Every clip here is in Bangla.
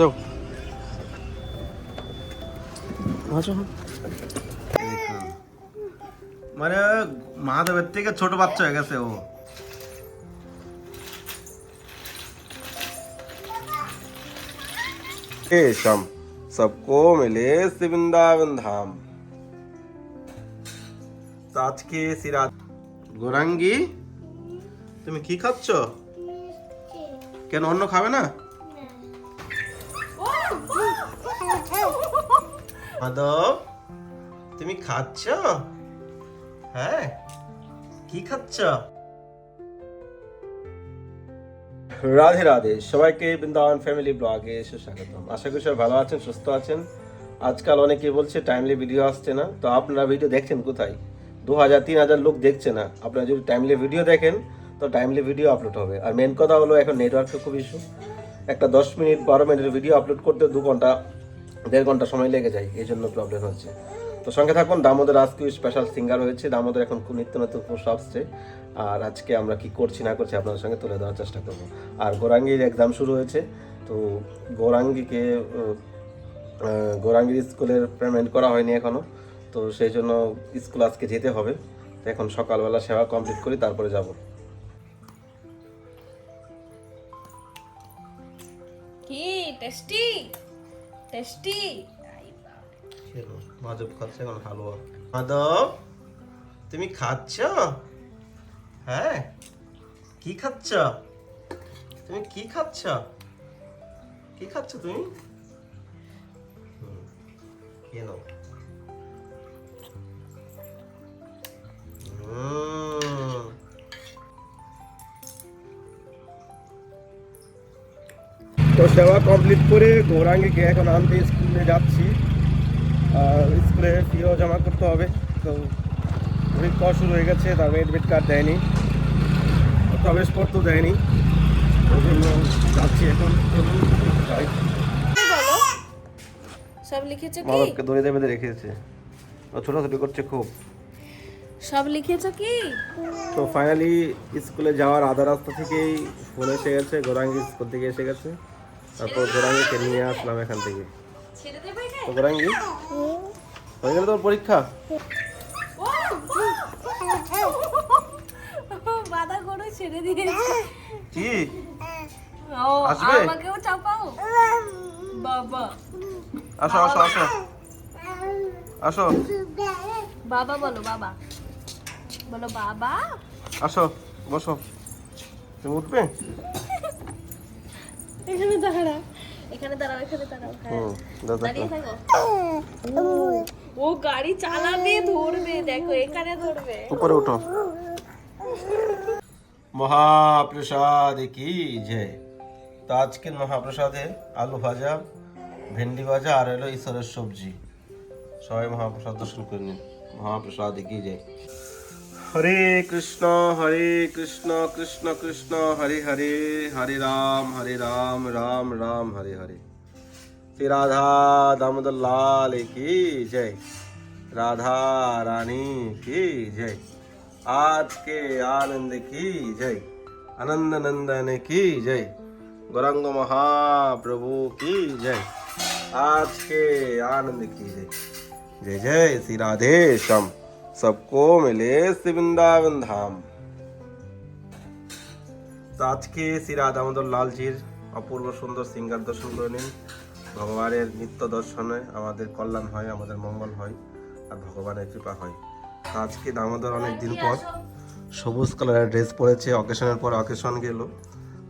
যাও। মানে মাধবের থেকে ছোট বাচ্চা হয়ে গেছে ও। शाम सबको मिले से वृंदावन धाम। তো আজকে সিরাজ গোরাঙ্গি তুমি কি খাচ্ছ? কেন অন্য খাবে না? মাধব তুমি খাচ্ছ? হ্যাঁ, কি খাচ্ছ? রাধে রাধে, সবাইকে বৃন্দাবন ফ্যামিলি ব্লগে সুস্বাগতম। আশা করি সবাই ভালো আছেন, সুস্থ আছেন। আজকাল অনেকে বলছে টাইমলি ভিডিও আসছে না, তো আপনারা ভিডিও দেখছেন কোথায়? 2000-3000 লোক দেখছে না। আপনারা যদি টাইমলি ভিডিও দেখেন তো টাইমলি ভিডিও আপলোড হবে। আর মেন কথা হলো এখন নেটওয়ার্কের খুব ইস্যু। একটা 10 মিনিট 12 মিনিটের ভিডিও আপলোড করতে 2 ঘন্টা 1.5 ঘন্টা সময় লেগে যায়, এই জন্য প্রবলেম হচ্ছে। তো সঙ্গে থাকুন, দামোদর আজকে স্পেশাল সিঙ্গার হয়েছে। দামোদর এখন খুব নিত্য নতুন পোস্ট আসছে, আর আজকে আমরা কি করছি না করছি আপনাদের সঙ্গে তুলে দেওয়ার চেষ্টা করব। আর গৌরাঙ্গীর এক্সাম শুরু হয়েছে, তো গৌরাঙ্গীর স্কুলের পেমেন্ট করা হয়নি এখনো, তো সেই জন্য স্কুল আজকে যেতে হবে। তো এখন সকালবেলা সেবা কমপ্লিট করি, তারপরে যাব। কি টেস্টি টেস্টি। মাধব খাচ্ছে এখন হালুয়া। মাধব তুমি খাচ্ছ? হ্যাঁ, কি খাচ্ছ? তুমি কি খাচ্ছ? কি খাচ্ছ তুমি? কেন? তো সেবা কমপ্লিট করে গৌরাঙ্গীকে এখন আনতে স্কুলে যাচ্ছি। আর স্কুলে ফিও জমা করতে হবে। তো পরীক্ষা শুরু হয়ে গেছে, তার এডমিট কার্ড দেয়নি, প্রবেশপত্র দেয়নি, ওই জন্য যাচ্ছি এখন। বলো, সব লিখেছো কি? মাদককে দড়িতে বেঁধে রেখেছে, ও ছোটাছুটি করছে খুব। সব লিখেছো কি? তো ফাইনালি স্কুলে যাওয়ার আধা রাস্তা থেকেই ফোন এসে গেছে, গৌরাঙ্গী স্কুল থেকে এসে গেছে। তারপর গৌরাঙ্গীকে নিয়ে আসলাম এখান থেকে। ছেড়ে দেবে এটা? তো গৌরাঙ্গী হয়ে গেল তোর পরীক্ষা? বাধা করে ছেড়ে দিয়েছে। কি ও আসবে? আমাকেও চাপাও বাবা। আসো আসো আসো আসো বাবা বলো, বাবা বলো, বাবা। আসো, বসো। তুমি উঠবে? এখানে দাঁড়াও, এখানে দাঁড়াও, এখানে দাঁড়াও। হ্যাঁ, দাঁড়িয়ে থাকো। ও গাড়ি চালাবে, ধরবে, দেখো এখানে ধরবে। উপরে উঠো। মহাপ্রসাদ কি জয়। তো আজকের মহাপ্রসাদে আলু ভাজা, ভেন্ডি ভাজা আর এলো ঈশ্বরের সবজি। সবাই মহাপ্রসাদ দর্শন করে নিন। মহাপ্রসাদ কি জয়। হরে কৃষ্ণ কৃষ্ণ কৃষ্ণ হরে হরে, হরে রাম রাম রাম হরে হরে। শ্রী রাধা দামোদর লাল কি জয়, রাধা রানী की जय। आज के आनंद की जय, आनंद नंदन की जय, गौरांग महाप्रभु की जय। आज के आनंद की जय। जय जय श्री राधे श्याम सबको मिले से वृंदावन धाम। তো আজকে শ্রী রাধা দামোদর লালজির অপূর্ব সুন্দর সিঙ্গার দর্শন করে নিন। ভগবানের নিত্য দর্শনে আমাদের কল্যাণ হয়, আমাদের মঙ্গল হয়, আর ভগবানের কৃপা হয়। আজকে দামোদর অনেক দিন পর সবুজ কালারের ড্রেস পরেছে। অকেশনের পর অকেশন গেল,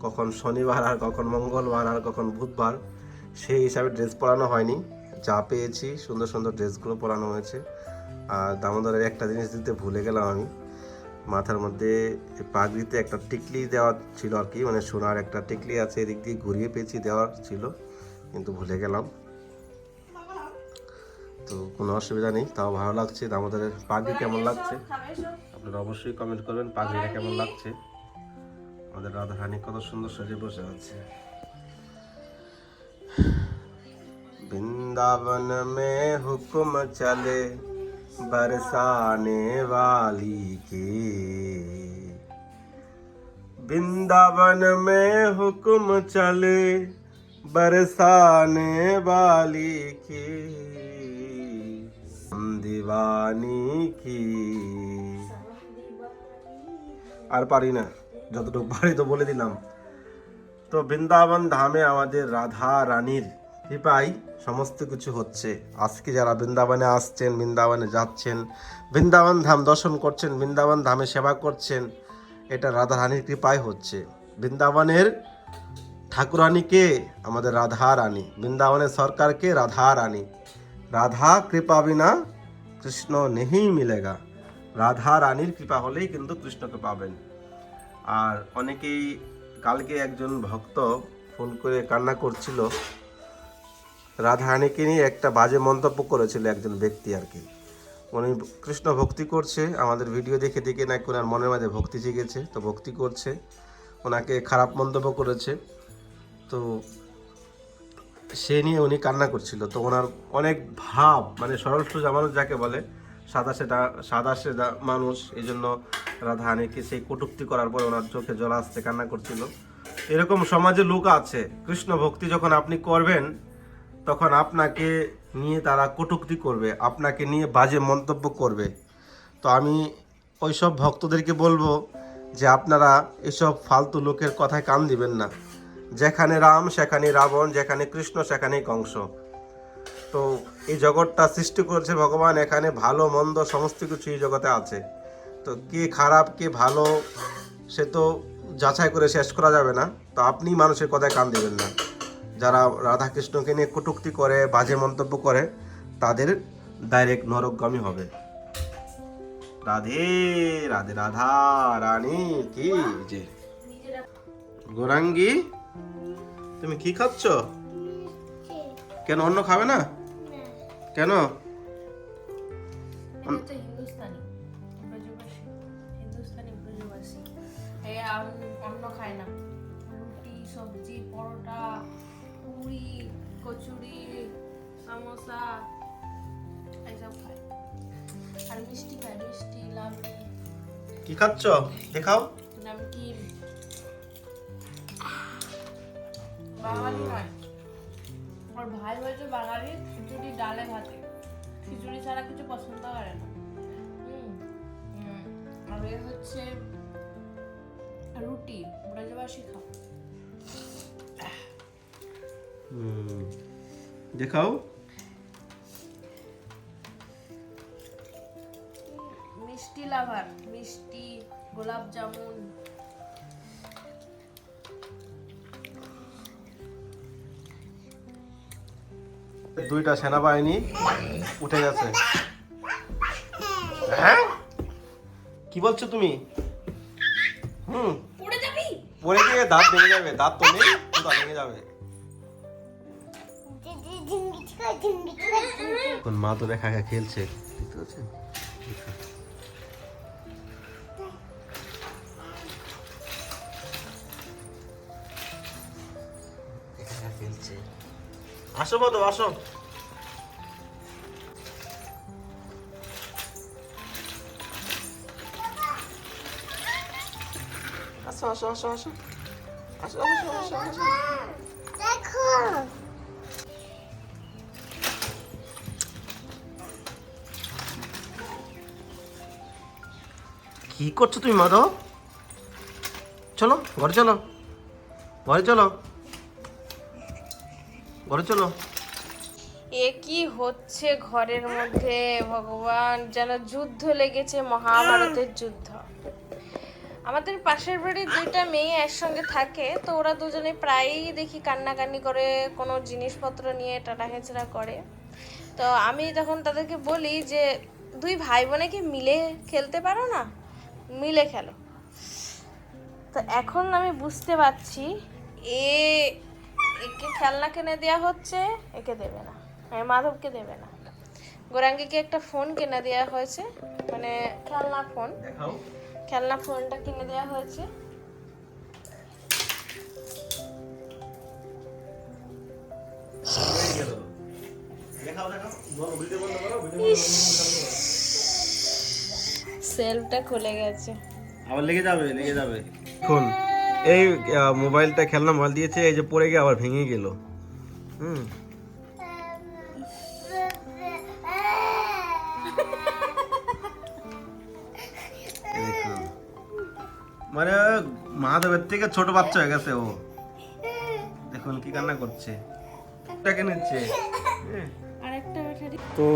কখন শনিবার আর কখন মঙ্গলবার আর কখন বুধবার, সেই হিসাবে ড্রেস পরানো হয়নি। যা পেয়েছি সুন্দর সুন্দর ড্রেসগুলো পরানো হয়েছে। আর দামোদরের একটা জিনিস দিতে ভুলে গেলাম আমি, মাথার মধ্যে পাগড়িতে একটা টিকলি দেওয়া ছিল আর কি, মানে সোনার একটা টিকলি আছে, এদিক দিয়ে ঘুরিয়ে পেয়েছি দেওয়ার ছিল, কিন্তু ভুলে গেলাম। তো কোনো অসুবিধা নেই, তাও ভালো লাগছে। দামোদরের পাগড়ি কেমন লাগছে আপনারা অবশ্যই কমেন্ট করবেন, পাগড়িটা কেমন লাগছে। আমাদের রাধারানী কত সুন্দর সাজে বসে আছে। বৃন্দাবন মে হুকুম চলে बरसाने वाली के, वृंदावन में हुक्म चले बरसाने वाली की दीवानी की। আর পারি না, যতটুকু পারি তো বলে দিলাম। তো বৃন্দাবন ধামে আমাদের রাধা রানীর কৃপায় সমস্ত কিছু হচ্ছে। আজকে যারা বৃন্দাবনে আসছেন, বৃন্দাবনে যাচ্ছেন, বৃন্দাবন ধাম দর্শন করছেন, বৃন্দাবন ধামে সেবা করছেন, এটা রাধা রানীর কৃপায় হচ্ছে। বৃন্দাবনের ঠাকুরানীকে আমাদের রাধা রানী, বৃন্দাবনের সরকারকে রাধা রানী। রাধা কৃপা বিনা কৃষ্ণ নেহি মিলেগা। রাধা রানীর কৃপা হলেই কিন্তু কৃষ্ণকে পাবেন। আর অনেকেই, কালকে একজন ভক্ত ফোন করে কান্না করছিল, রাধা রানীকে নিয়ে একটা বাজে মন্তব্য করেছিল একজন ব্যক্তি আর কি। উনি কৃষ্ণ ভক্তি করছে, আমাদের ভিডিও দেখে দেখে নাকি ওনার মনের মাঝে ভক্তি জেগেছে, তো ভক্তি করছে, ওনাকে খারাপ মন্তব্য করেছে, তো সে নিয়ে উনি কান্না করছিল। তো ওনার অনেক ভাব, মানে সরল সোজা মানুষ যাকে বলে, সাদা সেদা মানুষ, এই জন্য রাধা রানীকে সেই কটূক্তি করার পর ওনার চোখে জল আসছে, কান্না করছিল। এরকম সমাজে লোক আছে, কৃষ্ণ ভক্তি যখন আপনি করবেন তখন আপনাকে নিয়ে তারা কটূক্তি করবে, আপনাকে নিয়ে বাজে মন্তব্য করবে। তো আমি ওইসব ভক্তদেরকে বলবো যে আপনারা এসব ফালতু লোকের কথায় কান দিবেন না। যেখানে রাম সেখানে রাবণ, যেখানে কৃষ্ণ সেখানেই কংস। তো এই জগৎটা সৃষ্টি করেছে ভগবান, এখানে ভালো মন্দ সমস্ত কিছু এই জগতে আছে। তো কে খারাপ কে ভালো সে তো যাচাই করে শেষ করা যাবে না। তো আপনি মানুষের কথায় কান দিবেন না। যারা রাধা কৃষ্ণকে নিয়ে কটূক্তি করে, বাজে মন্তব্য করে, তাদের ডাইরেক্ট নরকগামী হবে। রাধে রাধে, রাধা রানী কি যে। গোরাঙ্গী, তুমি কি খাচ্ছ? কেন অন্য খাবে না? কেন? অন্য খায় না, রুটি সবজি পরোটা পুরি কচুরি সমোসা এইসব খায়, আর মিষ্টি খায়, মিষ্টি লাবড়ি। কি খাচ্ছ দেখাও। নমকিন। বাঙালি নয়, ওর ভাই হয়েছে বাঙালি, খিচুড়ি ডালে ভাতে, খিচুড়ি ছাড়া কিছু পছন্দ করে না। আর এ হচ্ছে রুটি, ব্রজবাসী খাও। দেখাও। মিষ্টি লাভার, মিষ্টি গোলাপ জামুন। দুইটা সেনাবাহিনী উঠে গেছে। হ্যাঁ, কি বলছো তুমি? পড়ে যাবি, পড়ে গিয়ে দাঁত ভেঙে যাবে। দাঁত তো নেই, দাঁত ভেঙে যাবে। কোন মা তো একা একা খেলছে, দেখতে পাচ্ছেন? একা একা খেলছে। আসো বাদো, আসো। আসো আসো আসো আসো আসো আসো আসো আসো। দেখো কি করছো তুমি মাধব? চলো ঘরে, চলো ঘরে, চলো ঘরে, চলো। এ কি হচ্ছে ঘরের মধ্যে ভগবান, যেন যুদ্ধ লেগেছে, মহাভারতের যুদ্ধ। আমাদের পাশের বাড়ির দুইটা মেয়ে একসঙ্গে থাকে, তো ওরা দুজনে প্রায়ই দেখি কান্নাকান্নি করে, কোনো জিনিসপত্র নিয়ে টাটা হেঁচড়া করে। তো আমি তখন তাদেরকে বলি যে দুই ভাই বোনে কি মিলে খেলতে পারো না, মিলে খেলো। তো এখন আমি বুঝতে পারছি একে খেলনা কিনে দেওয়া হচ্ছে, একে দেবে না, মাধবকে দেবে না। গোরাঙ্গীকে একটা ফোন কিনে দেওয়া হয়েছে, মানে খেলনা ফোন, দেখাও। খেলনা ফোনটা কিনে দেওয়া হয়েছে। সেলফটা খুলে গেছে, আবার লেগে যাবে, লেগে যাবে। এখন এই মোবাইলটা, খেলনা মোবাইল দিয়েছে, এই যে পড়ে গিয়ে আবার ভেঙে গেল। হুম দেখুন, মানে মহাদেবের থেকে ছোট বাচ্চা হয়ে গেছে ও। দেখুন কি কান্না করছে, টাকে নিচ্ছে। তো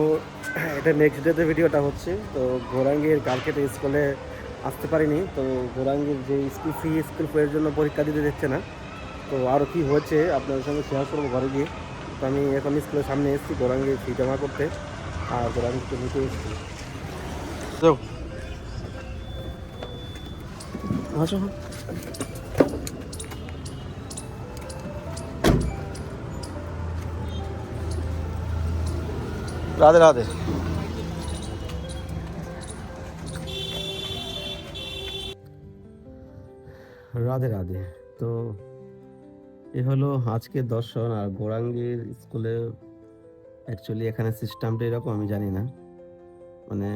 এটা নেক্সট ডেতে ভিডিওটা হচ্ছে। তো গৌরাঙ্গীর কালকে তো স্কুলে আসতে পারিনি। তো গৌরাঙ্গীর যে স্কুল ফির জন্য পরীক্ষা দিতে দিচ্ছে না। তো আরও কী হয়েছে আপনাদের সঙ্গে শেয়ার করবো ঘরে গিয়ে। তো আমি এখন স্কুলের সামনে এসেছি গৌরাঙ্গীর ফি জমা করতে, আর গৌরাঙ্গীকে নিতে এসেছি। আচ্ছা, রাধে রাধে। রাধে রাধে। তো এ হলো আজকের দর্শন। আর গৌরাঙ্গীর স্কুলে অ্যাকচুয়ালি এখানে সিস্টেমটা এরকম আমি জানি না। মানে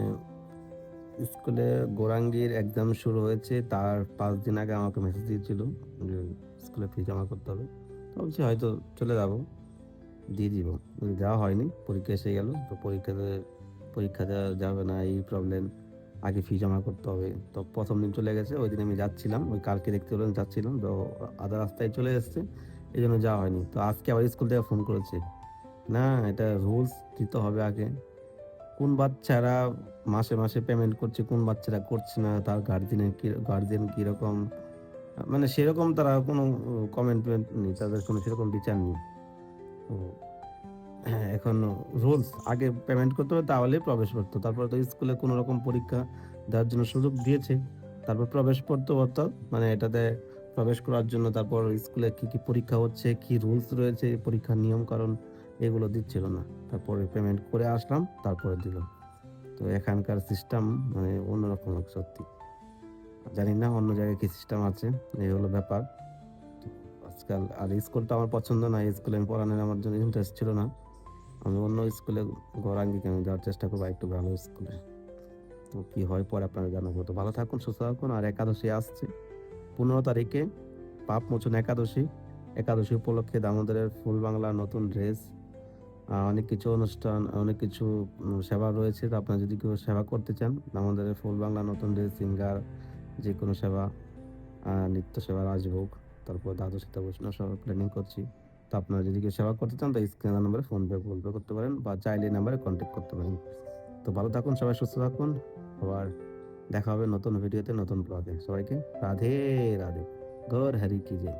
স্কুলে গৌরাঙ্গীর এক্সাম শুরু হয়েছে তার 5 দিন আগে আমাকে মেসেজ দিয়েছিল যে স্কুলে ফি জমা করতে হবে। তো বলছি হয়তো চলে যাবো, দিয়ে দিব। যাওয়া হয়নি, পরীক্ষা এসে গেল। তো পরীক্ষা দেওয়া যাবে না, এই প্রবলেম, আগে ফি জমা করতে হবে। তো প্রথম দিন চলে গেছে, ওই দিন আমি যাচ্ছিলাম, ওই কালকে দেখতে পেলাম যাচ্ছিলাম, তো আধা রাস্তায় চলে এসছে, এই জন্য যাওয়া হয়নি। তো আজকে আবার স্কুল থেকে ফোন করেছে, না এটা রুলস দিতে হবে আগে। কোন বাচ্চারা মাসে মাসে পেমেন্ট করছে, কোন বাচ্চারা করছে না, তার গার্জিয়ান কীরকম, মানে সেরকম তারা কোনো কমেন্টমেন্ট নেই, তাদের কোনো সেরকম বিচার নেই। তো হ্যাঁ, এখন রুলস আগে পেমেন্ট করতে হবে, তাহলে প্রবেশ করতো। তারপরে তো স্কুলে কোনো রকম পরীক্ষা দেওয়ার জন্য সুযোগ দিয়েছে, তারপর প্রবেশ করতে হতো। মানে এটাতে প্রবেশ করার জন্য তারপর স্কুলে কি কি পরীক্ষা হচ্ছে, কি রুলস রয়েছে, পরীক্ষার নিয়ম কারণ এগুলো দিচ্ছিল না। তারপরে পেমেন্ট করে আসলাম, তারপরে দিল। তো এখানকার সিস্টেম মানে অন্যরকম, সত্যি জানি না অন্য জায়গায় কি সিস্টেম আছে, এই হলো ব্যাপার। তো আজকাল আর স্কুলটা আমার পছন্দ না, এই স্কুলে আমি পড়ানোর আমার জন্য ইন্টারেস্ট ছিল না। আমি অন্য স্কুলে গৌরাঙ্গীকে আমি দেওয়ার চেষ্টা করবো, একটু ভালো স্কুলে। তো কি হয় পরে আপনারা জানাবো। তো ভালো থাকুন, সুস্থ থাকুন। আর একাদশী আসছে 15 তারিখে, পাপ মোচন একাদশী। একাদশী উপলক্ষে দামোদরের ফুল বাংলা নতুন ড্রেস, অনেক কিছু অনুষ্ঠান, অনেক কিছু সেবা রয়েছে। তো আপনারা যদি কেউ সেবা করতে চান, দামোদরের ফুল বাংলা নতুন ড্রেস, সিঙ্গার, যে কোনো সেবা, নিত্য সেবা, রাজভোগ, তারপর দ্বাদশীতে বৈষ্ণব সেবা প্ল্যানিং করছি। তো আপনারা যদি কেউ সেবা করতে চান, তো স্ক্রিনের নাম্বারে ফোনপে, গুগল পে করতে পারেন, বা চাইলে এই নাম্বারে কন্ট্যাক্ট করতে পারেন। তো ভালো থাকুন সবাই, সুস্থ থাকুন। আবার দেখা হবে নতুন ভিডিওতে, নতুন ব্লগে। সবাইকে রাধে রাধে। গৌর হরি কি জয়।